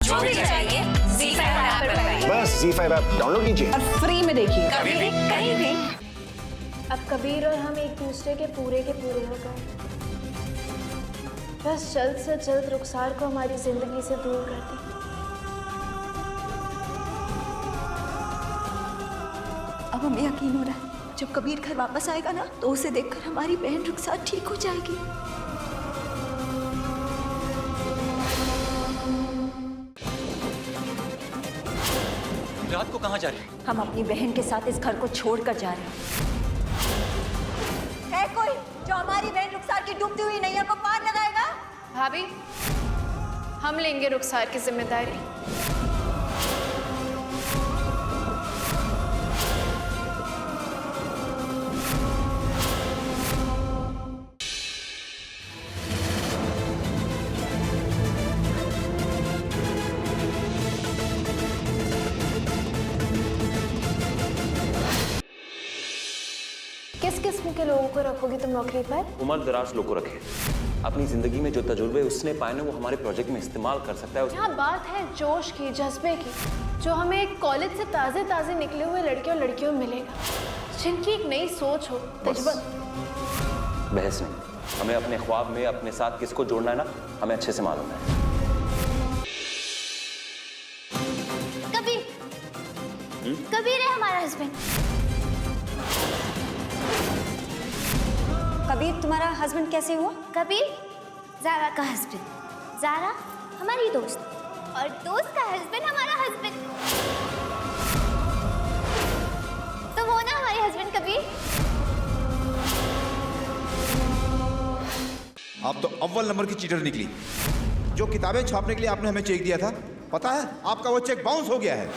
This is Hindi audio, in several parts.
जो भी चाहिए ZEE5 ऐप पर पाइए। बस ZEE5 ऐप डाउनलोड कीजिए और फ्री में देखिए। कभी भी कहीं भी। अब कबीर और हम एक दूसरे के पूरे हो गए। बस जल्द से जल्द रुखसार को हमारी जिंदगी से दूर कर दें। अब हमें यकीन हो रहा है जब कबीर घर वापस आएगा ना तो उसे देखकर हमारी बहन रुखसार ठीक हो जाएगी। रात को कहाँ जा रहे हैं? हम अपनी बहन के साथ इस घर को छोड़कर जा रहे हैं। है कोई जो हमारी बहन रुखसार की डूबती हुई नैया को पार लगाएगा? भाभी, हम लेंगे रुखसार की जिम्मेदारी। किस किस्म के लोगों को रखोगी तुम नौकरी पर? उम्र दराज लोग को रखे। अपनी जिंदगी में जो तजुर्बे उसने पाए ना वो हमारे प्रोजेक्ट में इस्तेमाल कर सकता है। यहाँ बात है जोश की, जज्बे की, जो हमें एक कॉलेज से ताजे निकले हुए लड़के और लड़कियों में मिलेगा, जिनकी एक नई सोच हो, तजुर्बा। बहस नहीं, हमें अपने ख्वाब में अपने साथ किसको जोड़ना है ना हमें अच्छे से मालूम है। कबीर है हमारा हस्बैंड। कबीर तुम्हारा हस्बैंड कैसे हुआ? कबीर ज़ारा का हस्बैंड, ज़ारा हमारी दोस्त और दोस्त का हस्बैंड हमारा हस्बैंड। तो वो ना हमारे हस्बैंड कबीर। आप तो अव्वल नंबर की चीटर निकली। जो किताबें छापने के लिए आपने हमें चेक दिया था, पता है आपका वो चेक बाउंस हो गया है।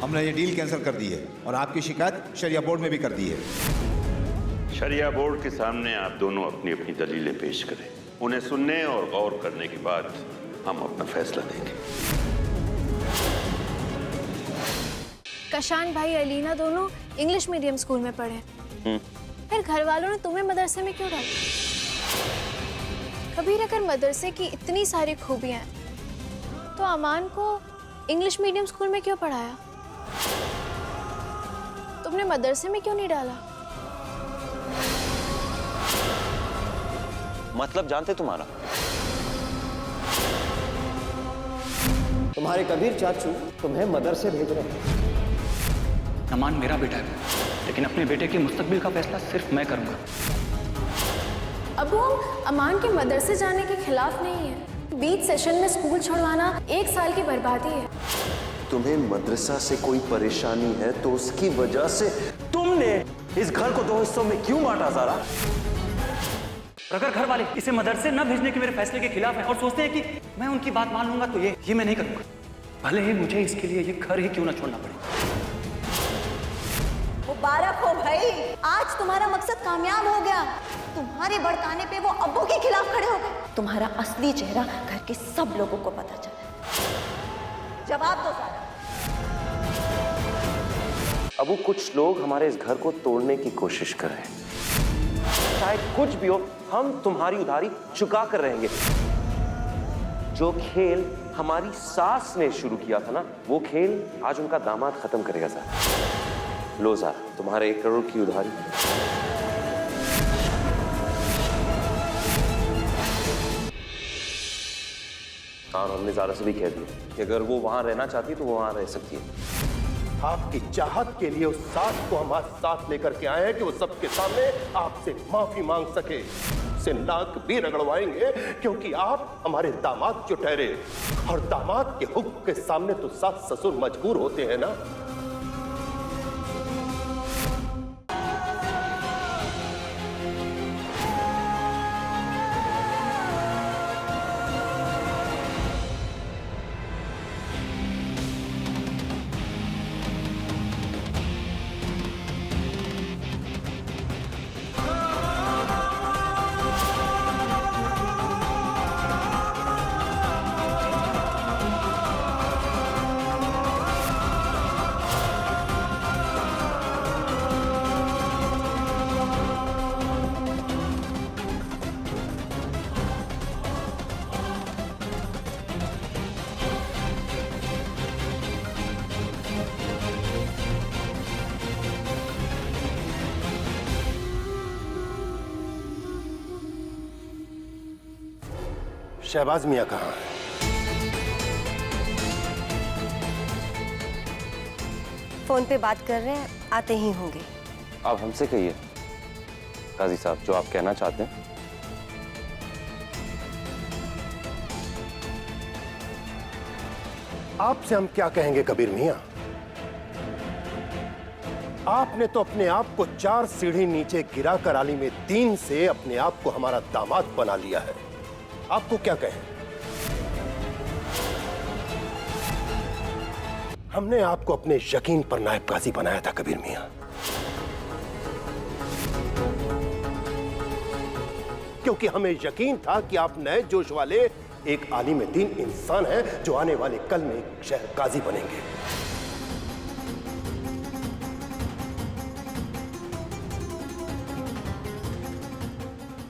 हमने ये डील कैंसिल कर दी है और आपकी शिकायत शरिया बोर्ड में भी कर दी है। शरिया बोर्ड के सामने आप दोनों अपनी अपनी दलीलें पेश करें। उन्हें सुनने और गौर करने के बाद हम अपना फैसला देंगे। कशान भाई अलीना दोनों इंग्लिश मीडियम स्कूल में पढ़े, फिर घर वालों ने तुम्हें मदरसे में क्यों डाला? कबीर, अगर मदरसे की इतनी सारी खूबियां हैं तो अमान को इंग्लिश मीडियम स्कूल में क्यों पढ़ाया? तुमने मदरसे में क्यों नहीं डाला? मतलब जानते तुम्हारा? तुम्हारे कबीर चाचू तुम्हें मदरसे भेज रहे हैं। अमान मेरा बेटा है, लेकिन अपने बेटे के मुस्तकबिल का फैसला सिर्फ मैं करूंगा। अब हम अमान के मदरसे जाने के खिलाफ नहीं है। बीच सेशन में स्कूल छोड़वाना 1 साल की बर्बादी है। तुम्हें मदरसा से कोई परेशानी है तो उसकी वजह से तुमने इस घर को 2 हिस्सों में क्यों बांटा ज़ारा? अगर घर वाले इसे मदरसे न भेजने के मेरे फैसले के खिलाफ हैं और सोचते हैं कि मैं उनकी बात मान लूंगा तो ये मैं नहीं करूंगा, भले ही मुझे इसके लिए ये घर ही क्यों ना छोड़ना पड़े। मुबारक हो भाई, आज तुम्हारा मकसद कामयाब हो गया। तुम्हारे भड़काने पे वो अब्बू के खिलाफ खड़े हो गए। तुम्हारा असली चेहरा घर के सब लोगों को पता चला। जवाब दो सारा। अबू, कुछ लोग हमारे इस घर को तोड़ने की कोशिश कर रहे हैं। चाहे कुछ भी हो, हम तुम्हारी उधारी चुका कर रहेंगे। जो खेल हमारी सास ने शुरू किया था ना, वो खेल आज उनका दामाद खत्म करेगा सर। लो ज़ारा, तुम्हारे 1 करोड़ की उधारी। और हमने ज़ारा से भी कह दिया कि अगर वो वहां रहना चाहती है तो वो वहां रह सकती है। आपकी चाहत के लिए उस सास को हमारे साथ लेकर के आए हैं कि वो सबके सामने आपसे माफी मांग सके। से नाक भी रगड़वाएंगे क्योंकि आप हमारे दामाद जो ठहरे, और दामाद के हुक्म के सामने तो सास ससुर मजबूर होते हैं ना। शहबाज मियाँ कहाँ हैं? फोन पे बात कर रहे हैं, आते ही होंगे। आप हमसे कहिए काजी साहब जो आप कहना चाहते हैं। आपसे हम क्या कहेंगे कबीर मियाँ? आपने तो अपने आप को 4 सीढ़ी नीचे गिराकर आलिम दीन से अपने आप को हमारा दामाद बना लिया है। आपको क्या कहें? हमने आपको अपने यकीन पर नायब काजी बनाया था कबीर मियाँ, क्योंकि हमें यकीन था कि आप नए जोश वाले एक आलिम दीन इंसान हैं जो आने वाले कल में एक शहर काजी बनेंगे।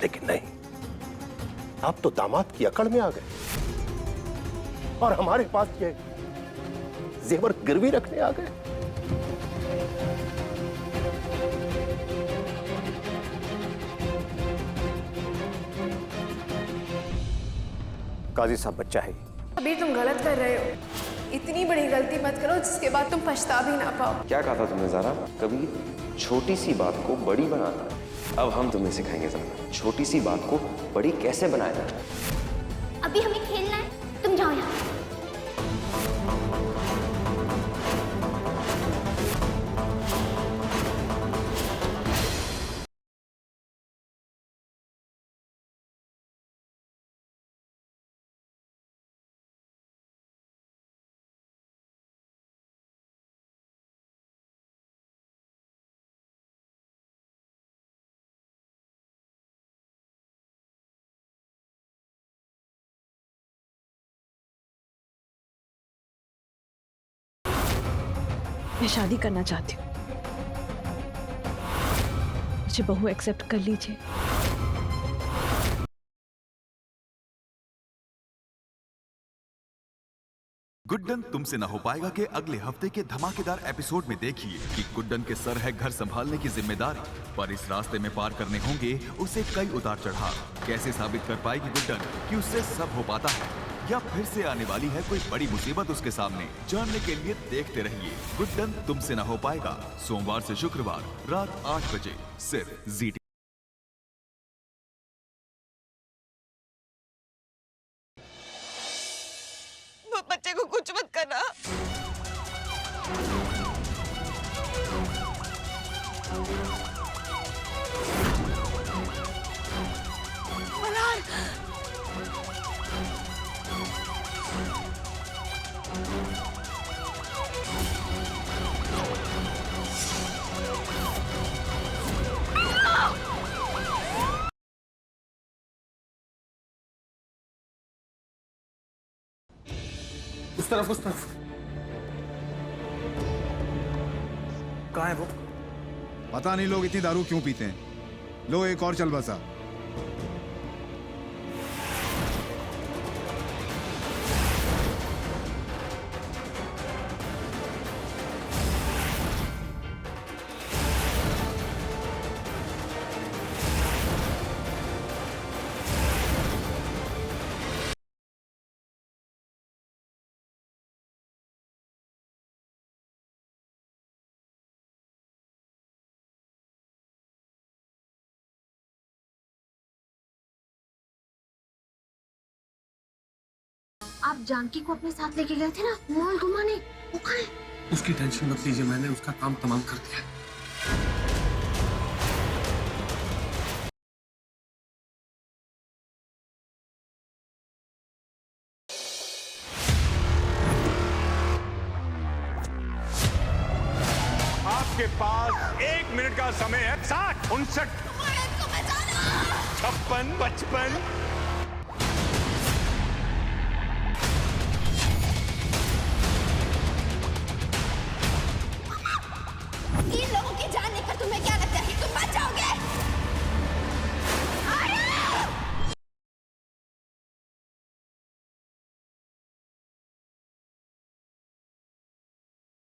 लेकिन नहीं, आप तो दामाद की अकड़ में आ गए और हमारे पास ये जेवर गिरवी रखने आ गए। काजी साहब बच्चा है। अभी तुम गलत कर रहे हो। इतनी बड़ी गलती मत करो जिसके बाद तुम पछता भी ना पाओ। क्या कहा था तुमने ज़ारा? कभी छोटी सी बात को बड़ी बनाना। अब हम तुम्हें सिखाएंगे ज़ारा, छोटी सी बात को बड़ी कैसे बनाया जाए। अभी हमें खेलना है, तुम जाओ यहाँ। मैं शादी करना चाहती हूँ, मुझे बहू एक्सेप्ट कर लीजिए। गुड्डन तुमसे ना हो पाएगा के अगले हफ्ते के धमाकेदार एपिसोड में देखिए कि गुड्डन के सर है घर संभालने की जिम्मेदारी, पर इस रास्ते में पार करने होंगे उसे कई उतार चढ़ाव। कैसे साबित कर पाएगी गुड्डन कि उससे सब हो पाता है, या फिर से आने वाली है कोई बड़ी मुसीबत उसके सामने? जानने के लिए देखते रहिए गुड्डन तुमसे ना हो पाएगा, सोमवार से शुक्रवार रात 8 बजे सिर्फ जी। बच्चे को कुछ मत करना। मलार! उस तरफ कहाँ है वो? पता नहीं लोग इतनी दारू क्यों पीते हैं। लो एक और चल बसा। आप जानकी को अपने साथ लेके गए थे ना मॉल घुमाने, वो कहाँ है? उसकी टेंशन मत लीजिए, मैंने उसका काम तमाम कर दिया। आपके पास 1 मिनट का समय है। 60, 59, 56, 55